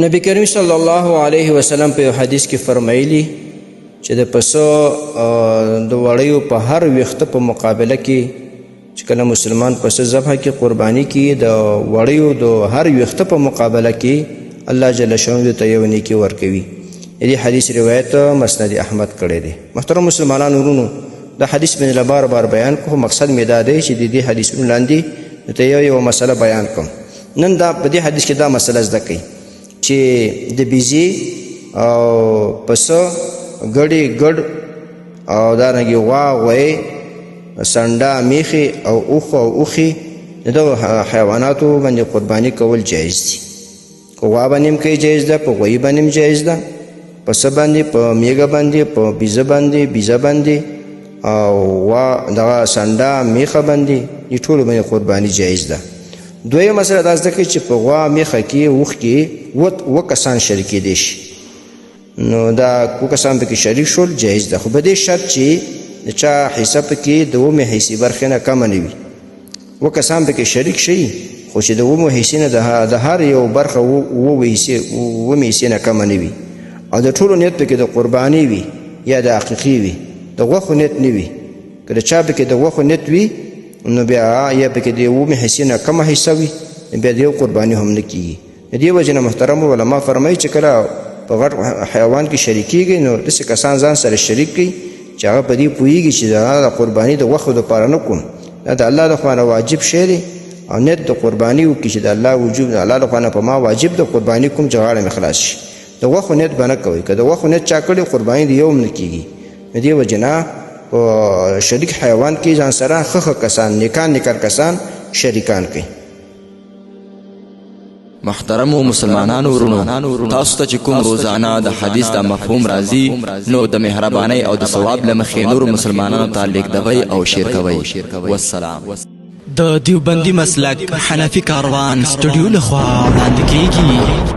نبی کریم صلی الله علیه وسلم په حدیث کې فرمایلی چې د پسو د وړیو په هر وخت په مقابله کې چې کله مسلمان پس ذبح کې قربانی کې د وړیو د هر وخت په مقابله کې الله جل شانه ته یو نیکی ورکوي. دې حدیث روایت مسند احمد کړی دی. محترم مسلمانانو ورونو دا حدیث من بار بار بیان کوم، مقصد مې دا دی چې د دې حدیثونو لاندې ته یو مسله بیان کوم. نن دا په دې حدیث کې دا مسله زده کړئ چې د بیزی او پسه ګډې ګډ او دارنګې غوا غوی سنډا میخي او اوښ او اوښي د دغو حیواناتو باندې قرباني کول جایز دي. په غوا باندې هم کوي جایز ده، په غوی باندې هم جایز ده، پسه باندې، په میږه باندې، په بیزه باندې او غوا دغه سنډا میخه باندې دې ټولو باندې قرباني جایز ده. دویمه مسله دا زده کړئ چې په غوا میخه کې اوښ کې اووه کسان شریکېدی شي، نو دا اووه کسان پکې شریک شول جایز ده، خو په دې شرط چې د چا حصه پکې د اومې حصې برخې نه کمه نه وي. اووه کسان پکې شریک شي خو چې د اومو حصې نه د هر یو برخه اومې حصې نه کمه نه وي، او د ټولو نیت پکې د قرباني وي یا د عقیقې وي، د غوښو نیت نه وي. که د چا پکې د غوښو نیت وي نو بیا یا پکې د اومې حصې نه کمه حصه وي بیا د یو قرباني هم نه کېږي. د دې وجې نه محترمو علما فرمایي چې کله په غټ حیوان کې شریکېږي نو داسې کسان ځان سره شریک کړي چې هغه په دې پوهېږي چې د قرباني د غوښو دپاره نه کوم، دا د الله لخوا نه واجب شی دی، او نیت د قرباني وکړي چې د الله وجوب د الله لخوا نه په ما واجب د قرباني کوم چې غاړه مې خلاص شي. د غوښو نیت به نه کوئ، که د غوښو نیت چا کړي قرباني د یو هم نه کېږي. د دې وجې نه په شریک حیوان کې ځان سره ښه کسان نیکان کسان شریکان کوي. محترمو مسلمانانو ورونو، تاسو ته چې کوم روزانه د حدیث د مفهوم راځي نو د مهربانۍ او د ثواب له مخې نورو مسلمانانو ته لیږدوئ او شیر کوئ. والسلام. د دیوبندي مسلک حنفي کاروان سټوډیو لخوا وړاندې کیږي.